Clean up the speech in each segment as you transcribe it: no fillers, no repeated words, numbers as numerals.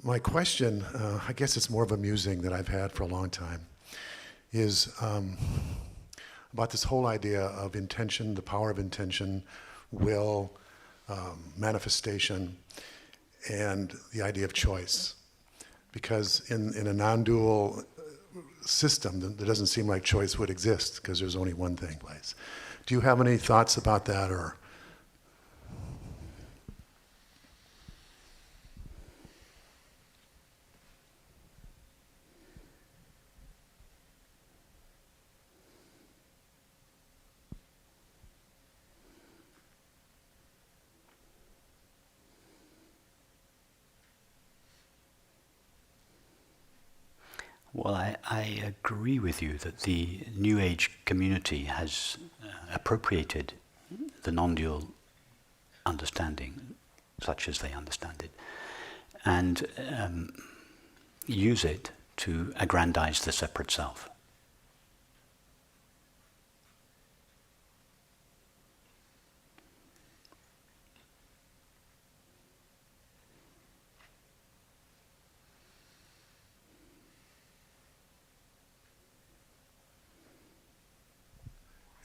My question, I guess it's more of a musing that I've had for a long time, is about this whole idea of intention, the power of intention, will, manifestation, and the idea of choice. Because in a non-dual system, there doesn't seem like choice would exist because there's only one thing in place. Do you have any thoughts about that, or? Well, I agree with you that the New Age community has appropriated the non-dual understanding, such as they understand it, and use it to aggrandize the separate self.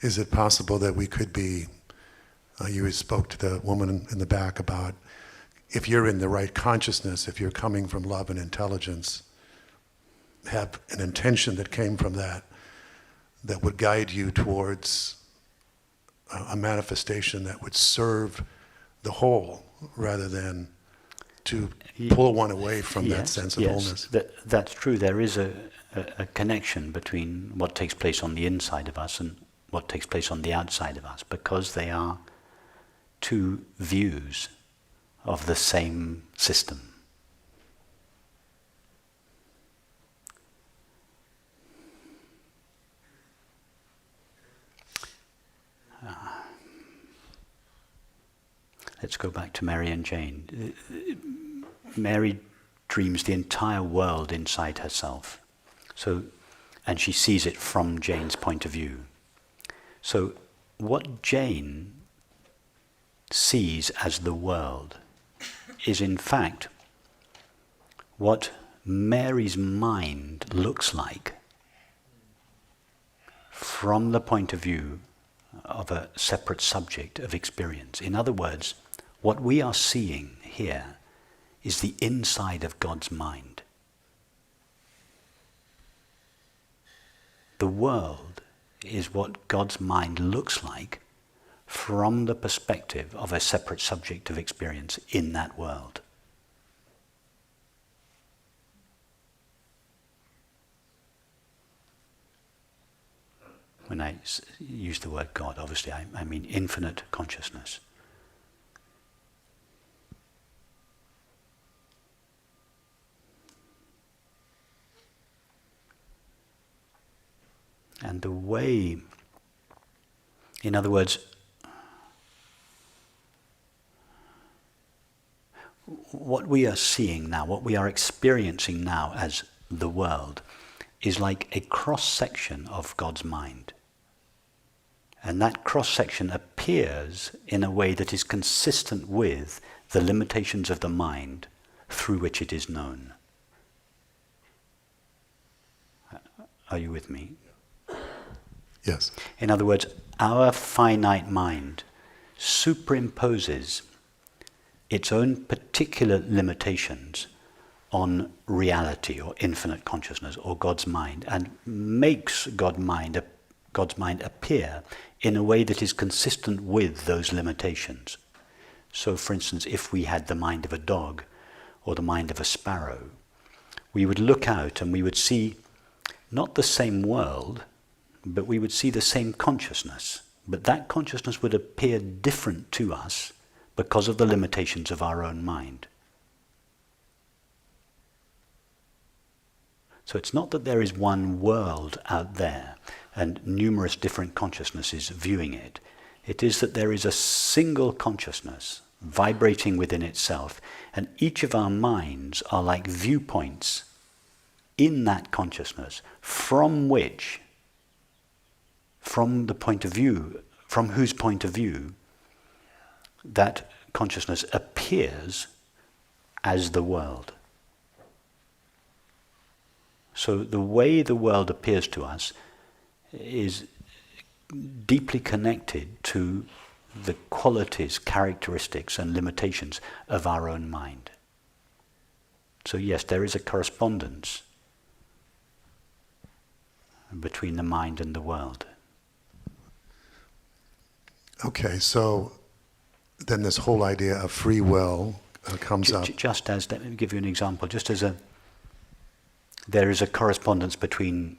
Is it possible that we could be, you spoke to the woman in the back about, if you're in the right consciousness, if you're coming from love and intelligence, have an intention that came from that would guide you towards a manifestation that would serve the whole, rather than to pull one away from that sense of wholeness? That's true. There is a connection between what takes place on the inside of us and what takes place on the outside of us, because they are two views of the same system. Let's go back to Mary and Jane. Mary dreams the entire world inside herself, and she sees it from Jane's point of view. So what Jane sees as the world is in fact what Mary's mind looks like from the point of view of a separate subject of experience. In other words, what we are seeing here is the inside of God's mind. The world is what God's mind looks like from the perspective of a separate subject of experience in that world. When I use the word God, obviously I mean infinite consciousness. And the way, in other words, what we are seeing now, what we are experiencing now as the world, is like a cross-section of God's mind. And that cross-section appears in a way that is consistent with the limitations of the mind through which it is known. Are you with me? Yes. In other words, our finite mind superimposes its own particular limitations on reality or infinite consciousness or God's mind, and makes God's mind appear in a way that is consistent with those limitations. So, for instance, if we had the mind of a dog or the mind of a sparrow, we would look out and we would see not the same world, but we would see the same consciousness. But that consciousness would appear different to us because of the limitations of our own mind. So it's not that there is one world out there and numerous different consciousnesses viewing it. It is that there is a single consciousness vibrating within itself, and each of our minds are like viewpoints in that consciousness from which, from whose point of view that consciousness appears as the world. So the way the world appears to us is deeply connected to the qualities, characteristics, and limitations of our own mind. So yes, there is a correspondence between the mind and the world. Okay, so then this whole idea of free will comes up. Just as, let me give you an example, just as there is a correspondence between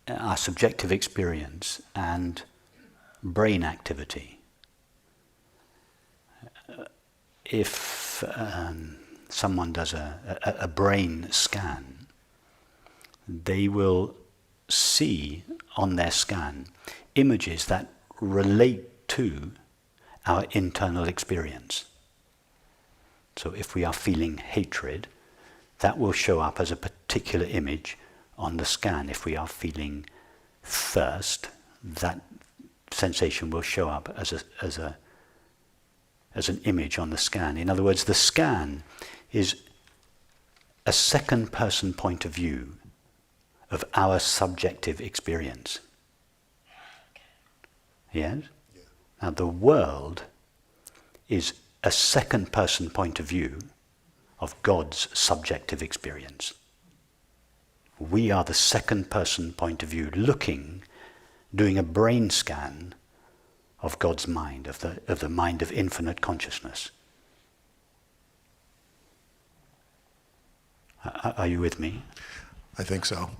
our subjective experience and brain activity. If someone does a brain scan, they will see on their scan images that relate to our internal experience. So if we are feeling hatred, that will show up as a particular image on the scan. If we are feeling thirst, that sensation will show up as an image on the scan. In other words, the scan is a second-person point of view of our subjective experience. Yes? Yeah. Now the world is a second-person point of view of God's subjective experience. We are the second-person point of view looking, doing a brain scan of God's mind, of the mind of infinite consciousness. Are you with me? I think so.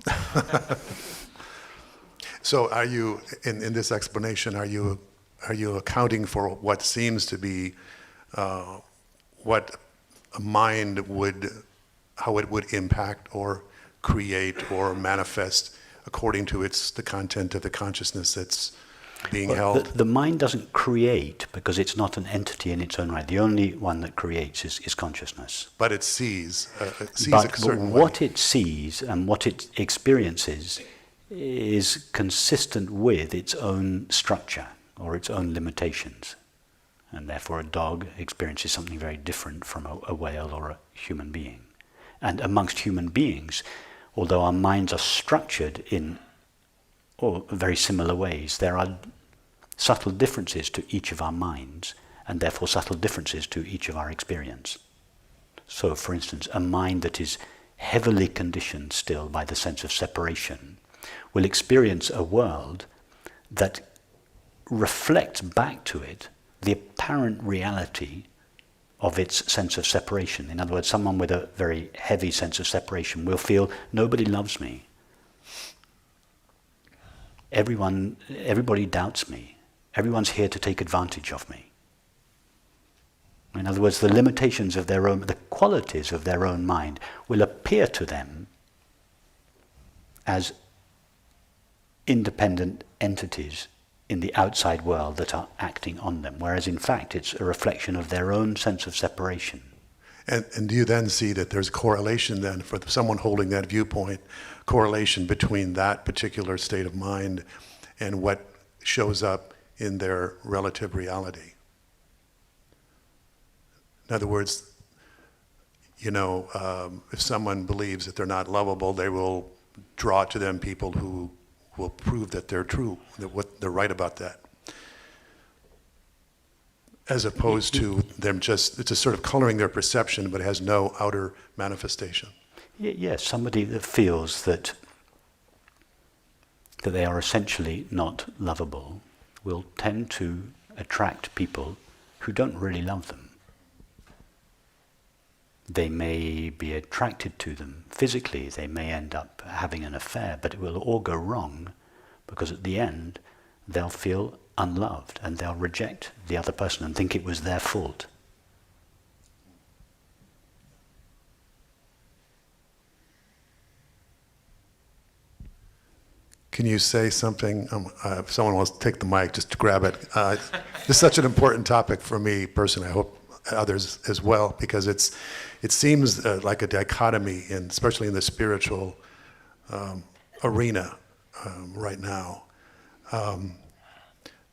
So are you, in this explanation, are you accounting for what seems to be what a mind would, how it would impact or create or manifest according to the content of the consciousness that's being held? The mind doesn't create because it's not an entity in its own right. The only one that creates is consciousness. But it sees a certain but what way. it sees and what it experiences is consistent with its own structure or its own limitations. And therefore a dog experiences something very different from a whale or a human being. And amongst human beings, although our minds are structured in very similar ways, there are subtle differences to each of our minds, and therefore subtle differences to each of our experience. So, for instance, a mind that is heavily conditioned still by the sense of separation will experience a world that reflects back to it the apparent reality of its sense of separation. In other words, someone with a very heavy sense of separation will feel, nobody loves me. Everybody doubts me. Everyone's here to take advantage of me. In other words, the limitations of their own, the qualities of their own mind will appear to them as independent entities in the outside world that are acting on them, whereas in fact it's a reflection of their own sense of separation. And do you then see that there's a correlation then for someone holding that viewpoint, correlation between that particular state of mind and what shows up in their relative reality? In other words, if someone believes that they're not lovable, they will draw to them people who will prove that they're true, that they're right about that. As opposed to them it's just sort of coloring their perception, but has no outer manifestation. Yes, somebody that feels that they are essentially not lovable will tend to attract people who don't really love them. They may be attracted to them physically, they may end up having an affair, but it will all go wrong because at the end they'll feel unloved and they'll reject the other person and think it was their fault. Can you say something? If someone wants to take the mic, just grab it. This is such an important topic for me personally. I hope others as well, because it seems like a dichotomy, especially in the spiritual arena right now.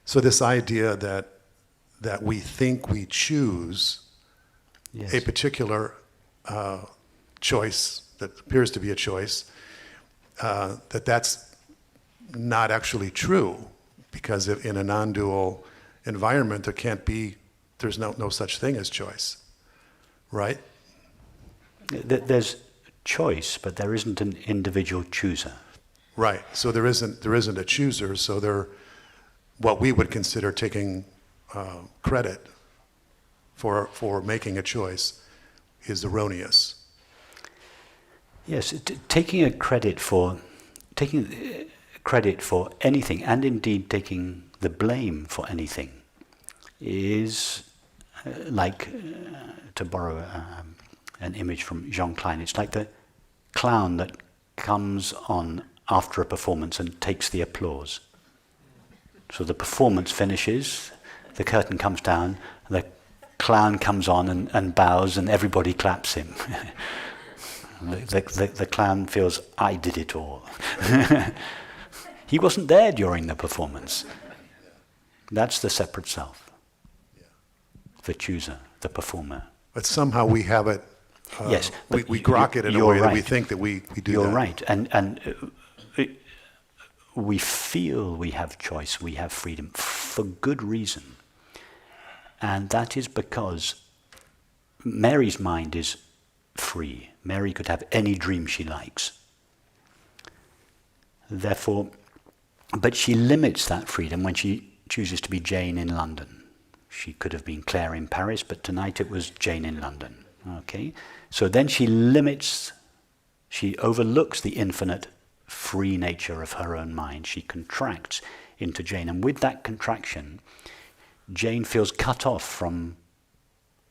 So this idea that we think we choose Yes. a particular choice that appears to be a choice, that's not actually true, because in a non-dual environment there's no such thing as choice, right? There's choice, but there isn't an individual chooser. Right. So there isn't a chooser. So what we would consider taking credit for making a choice is erroneous. Yes, taking credit for anything, and indeed taking the blame for anything, is like, to borrow an image from Jean Klein, it's like the clown that comes on after a performance and takes the applause. So the performance finishes, the curtain comes down, the clown comes on and bows, and everybody claps him. The clown feels, I did it all. He wasn't there during the performance. That's the separate self. The chooser, the performer. But somehow we have it, yes, we grok it in a way that we think that we do you're that. You're right. And we feel we have choice, we have freedom, for good reason. And that is because Mary's mind is free. Mary could have any dream she likes. Therefore, but she limits that freedom when she chooses to be Jane in London. She could have been Claire in Paris, but tonight it was Jane in London. Okay? So then she overlooks the infinite free nature of her own mind. She contracts into Jane. And with that contraction, Jane feels cut off from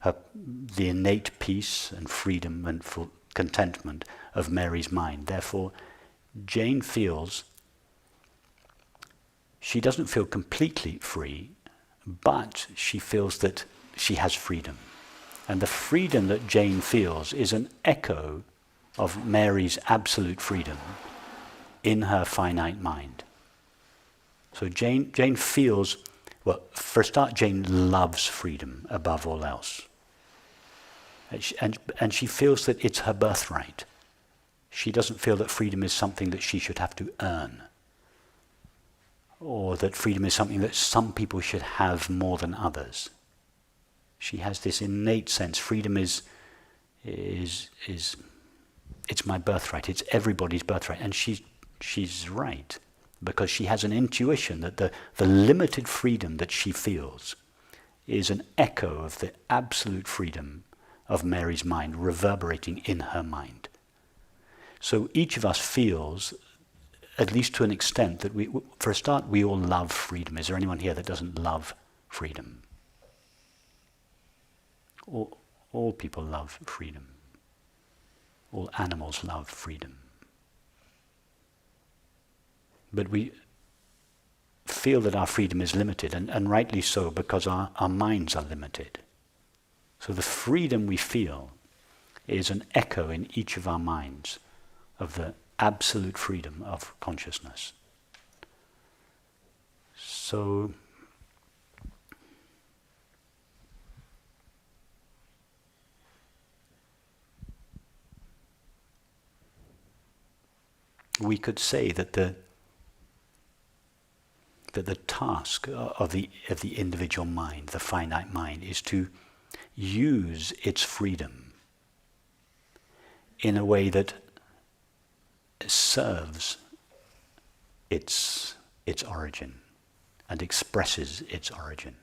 the innate peace and freedom and full contentment of Mary's mind. Therefore, Jane feels she doesn't feel completely free, but she feels that she has freedom. And the freedom that Jane feels is an echo of Mary's absolute freedom in her finite mind. So Jane feels, well, for a start, Jane loves freedom above all else. And she feels that it's her birthright. She doesn't feel that freedom is something that she should have to earn, or that freedom is something that some people should have more than others. She has this innate sense. Freedom is it's my birthright. It's everybody's birthright. And she's right, because she has an intuition that the limited freedom that she feels is an echo of the absolute freedom of Mary's mind reverberating in her mind. So each of us feels, at least to an extent, that for a start, we all love freedom. Is there anyone here that doesn't love freedom? All people love freedom. All animals love freedom. But we feel that our freedom is limited, and rightly so, because our minds are limited. So the freedom we feel is an echo in each of our minds of the absolute freedom of consciousness. So we could say that the task of the individual mind, the finite mind, is to use its freedom in a way that serves its origin and expresses its origin.